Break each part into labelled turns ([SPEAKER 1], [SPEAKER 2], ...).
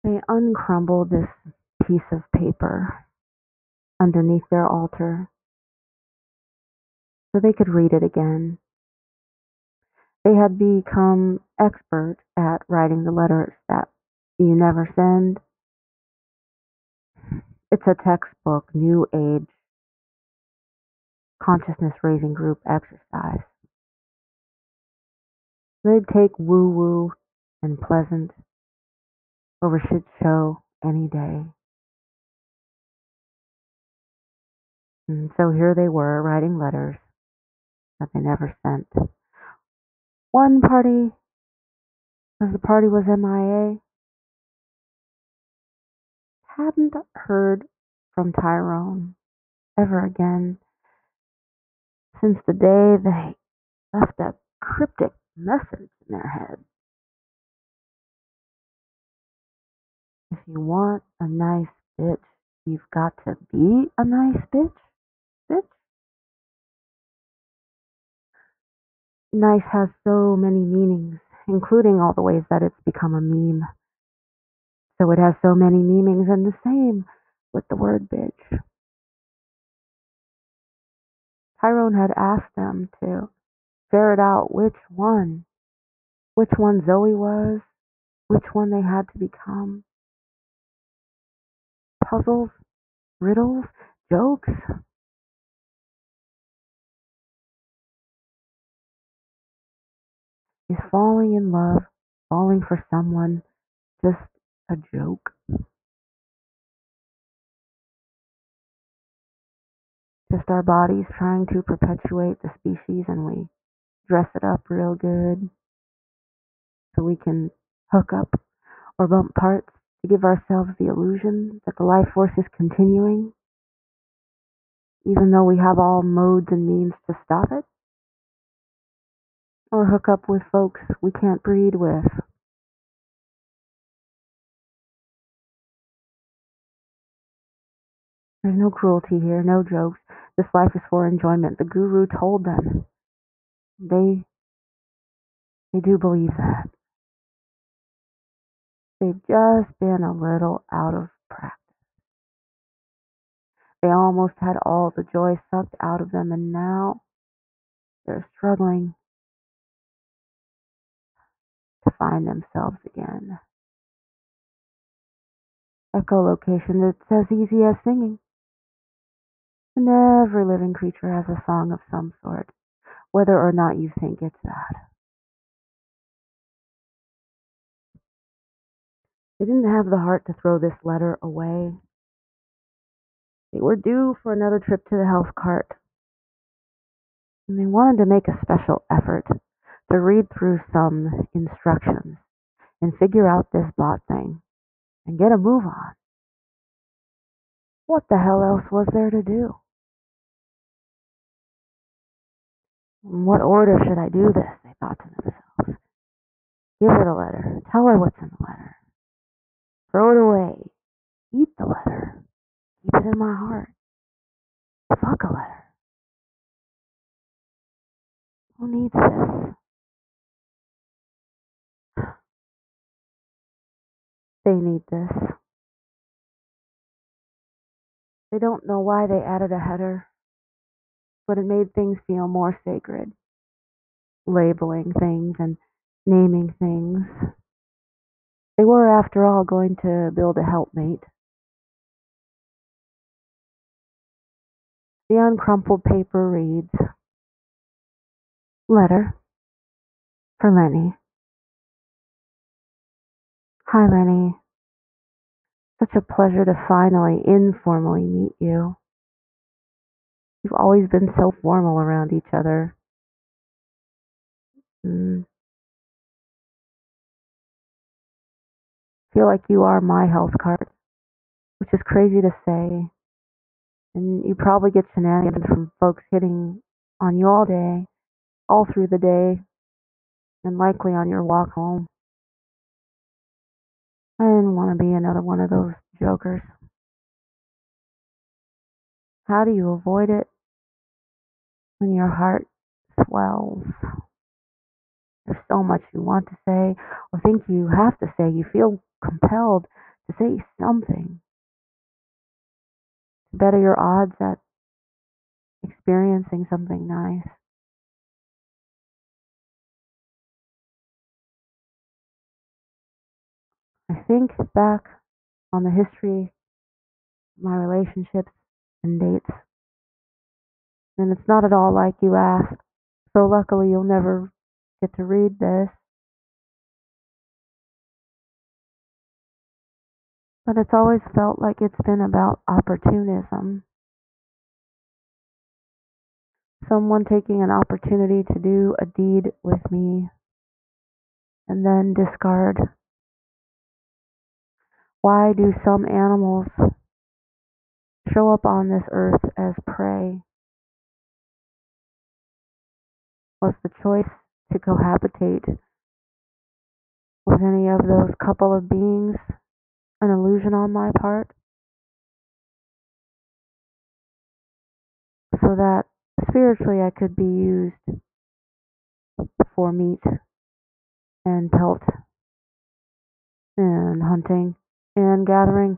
[SPEAKER 1] They uncrumbled this piece of paper underneath their altar so they could read it again. They had become expert at writing the letters that you never send. It's a textbook, new age, consciousness raising group exercise. They'd take woo woo and pleasant over shit show any day. And so here they were writing letters that they never sent. One party, as the party was MIA, hadn't heard from Tyrone ever again since the day they left that cryptic message in their head. If you want a nice bitch, you've got to be a nice bitch. Bitch. Nice has so many meanings, including all the ways that it's become a meme. So it has so many meanings, and the same with the word bitch. Tyrone had asked them to ferret out which one Zoe was, which one they had to become. Puzzles, riddles, jokes. Is falling in love, falling for someone, just a joke? Just our bodies trying to perpetuate the species, and we dress it up real good so we can hook up or bump parts to give ourselves the illusion that the life force is continuing, even though we have all modes and means to stop it? Or hook up with folks we can't breed with? There's no cruelty here, no jokes. This life is for enjoyment. The guru told them. They do believe that. They've just been a little out of practice. They almost had all the joy sucked out of them, and now they're struggling to find themselves again. Echolocation, it's as easy as singing. And every living creature has a song of some sort, whether or not you think it's that. They didn't have the heart to throw this letter away. They were due for another trip to the health cart, and they wanted to make a special effort to read through some instructions and figure out this bot thing and get a move on. What the hell else was there to do? In what order should I do this? They thought to themselves. Give her the letter. Tell her what's in the letter. Throw it away. Eat the letter. Keep it in my heart. Fuck a letter. Who needs this? They need this. They don't know why they added a header, but it made things feel more sacred. Labeling things and naming things. They were, after all, going to build a helpmate. The uncrumpled paper reads, Letter for Lenny. Hi, Lenny. Such a pleasure to finally, informally meet you. We've always been so formal around each other. Feel like you are my health card, which is crazy to say. And you probably get shenanigans from folks hitting on you all day, all through the day, and likely on your walk home. I didn't want to be another one of those jokers. How do you avoid it when your heart swells? There's so much you want to say or think you have to say. You feel compelled to say something to better your odds at experiencing something nice. I think back on the history of my relationships and dates, and it's not at all like you asked. So luckily you'll never get to read this. But it's always felt like it's been about opportunism. Someone taking an opportunity to do a deed with me and then discard. Why do some animals show up on this earth as prey? Was the choice to cohabitate with any of those couple of beings an illusion on my part? So that spiritually I could be used for meat and pelt and hunting and gathering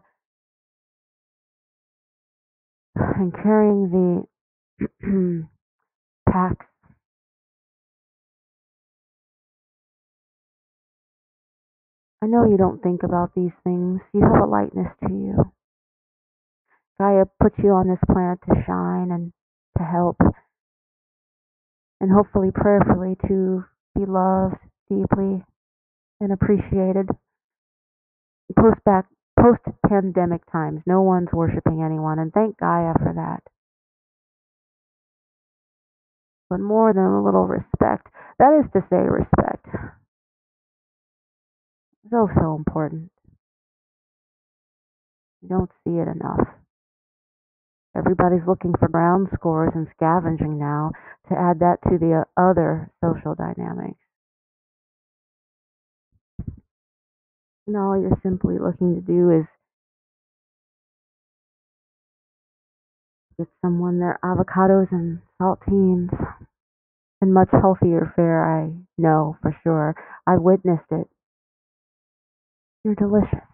[SPEAKER 1] and carrying the packs. I know you don't think about these things. You have a lightness to you. Gaia put you on this planet to shine and to help, and hopefully prayerfully to be loved deeply and appreciated. Post pandemic times, no one's worshiping anyone, and thank Gaia for that. But more than a little respect, that is to say respect. So, so important. You don't see it enough. Everybody's looking for ground scores and scavenging now to add that to the other social dynamics. And all you're simply looking to do is get someone their avocados and saltines and much healthier fare, I know for sure. I witnessed it. You're delicious.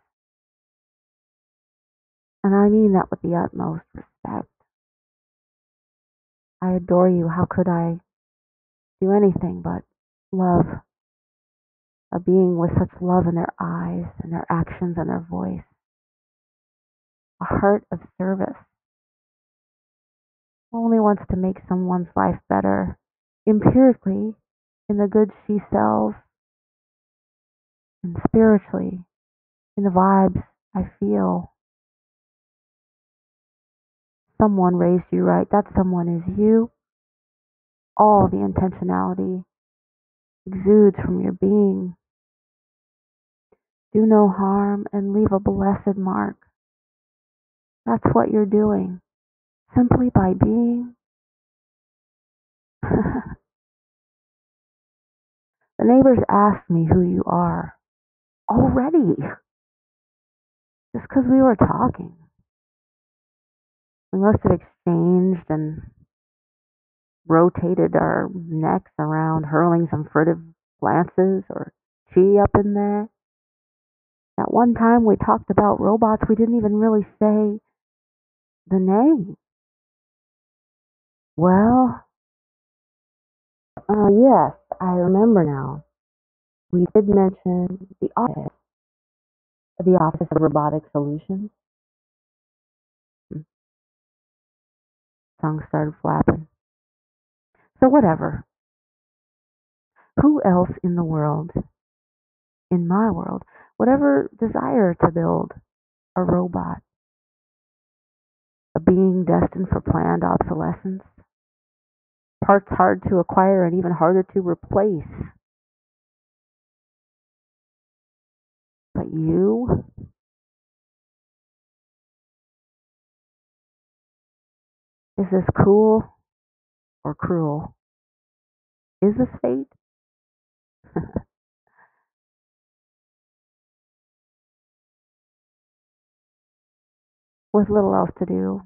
[SPEAKER 1] And I mean that with the utmost respect. I adore you. How could I do anything but love a being with such love in their eyes and their actions and their voice? A heart of service. Only wants to make someone's life better empirically in the good she sells and spiritually in the vibes I feel. Someone raised you right. That someone is you. All the intentionality exudes from your being. Do no harm and leave a blessed mark. That's what you're doing. Simply by being. The neighbors asked me who you are already. Just because we were talking. We must have exchanged and rotated our necks around, hurling some furtive glances or chi up in there. That one time we talked about robots, we didn't even really say the name. Well, yes, I remember now. We did mention the Office of Robotic Solutions. Tongue started flapping. So whatever. Who else in the world, in my world, would ever desire to build a robot? A being destined for planned obsolescence? Parts hard to acquire and even harder to replace. But you? Is this cool or cruel? Is this fate? With little else to do,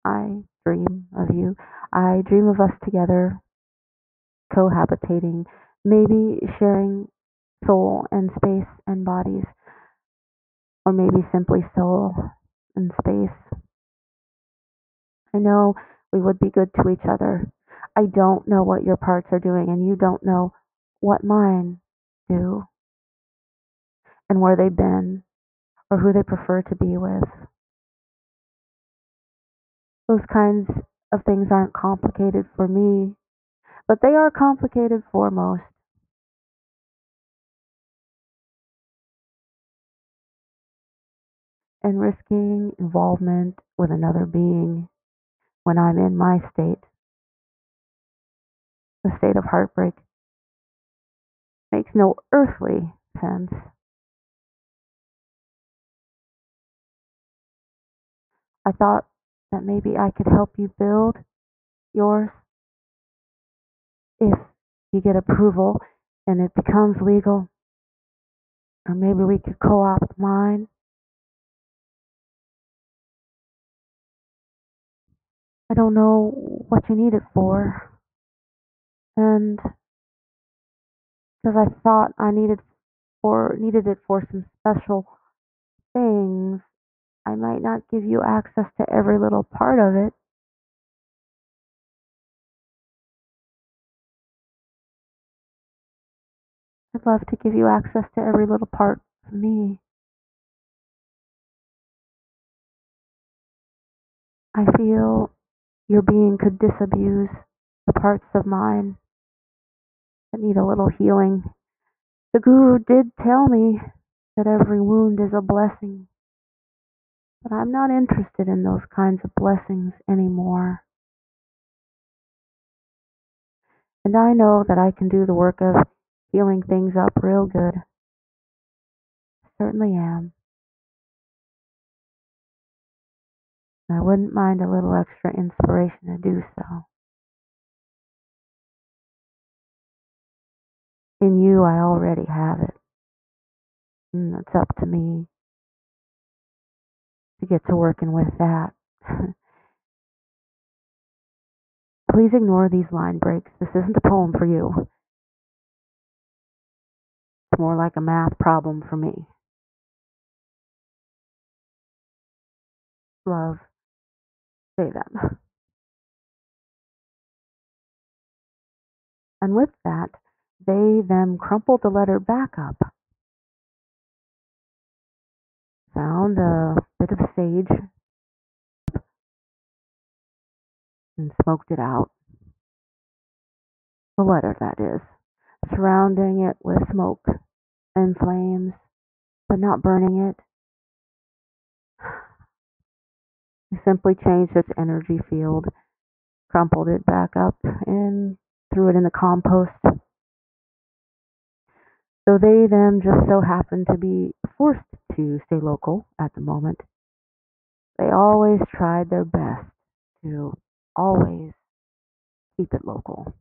[SPEAKER 1] I dream of you. I dream of us together, cohabitating, maybe sharing soul and space and bodies. or maybe simply soul and space. I know we would be good to each other. I don't know what your parts are doing, and you don't know what mine do, and where they've been, or who they prefer to be with. Those kinds of things aren't complicated for me, but they are complicated for most. And risking involvement with another being when I'm in my state, the state of heartbreak, makes no earthly sense. I thought that maybe I could help you build yours if you get approval and it becomes legal. Or maybe we could co opt mine. I don't know what you need it for. And because I thought I needed it for some special things, I might not give you access to every little part of it. I'd love to give you access to every little part of me. I feel your being could disabuse the parts of mine that need a little healing. The Guru did tell me that every wound is a blessing, but I'm not interested in those kinds of blessings anymore. And I know that I can do the work of healing things up real good. Certainly am. And I wouldn't mind a little extra inspiration to do so. In you, I already have it. And it's up to me to get to working with that. Please ignore these line breaks. This isn't a poem for you. It's more like a math problem for me. Love, say them. And with that, they them crumpled the letter back up, found a bit of sage, and smoked it out. The letter, that is, surrounding it with smoke and flames, but not burning it. He simply changed its energy field, crumpled it back up, and threw it in the compost. So they them just so happened to be forced to stay local at the moment. They always tried their best to always keep it local.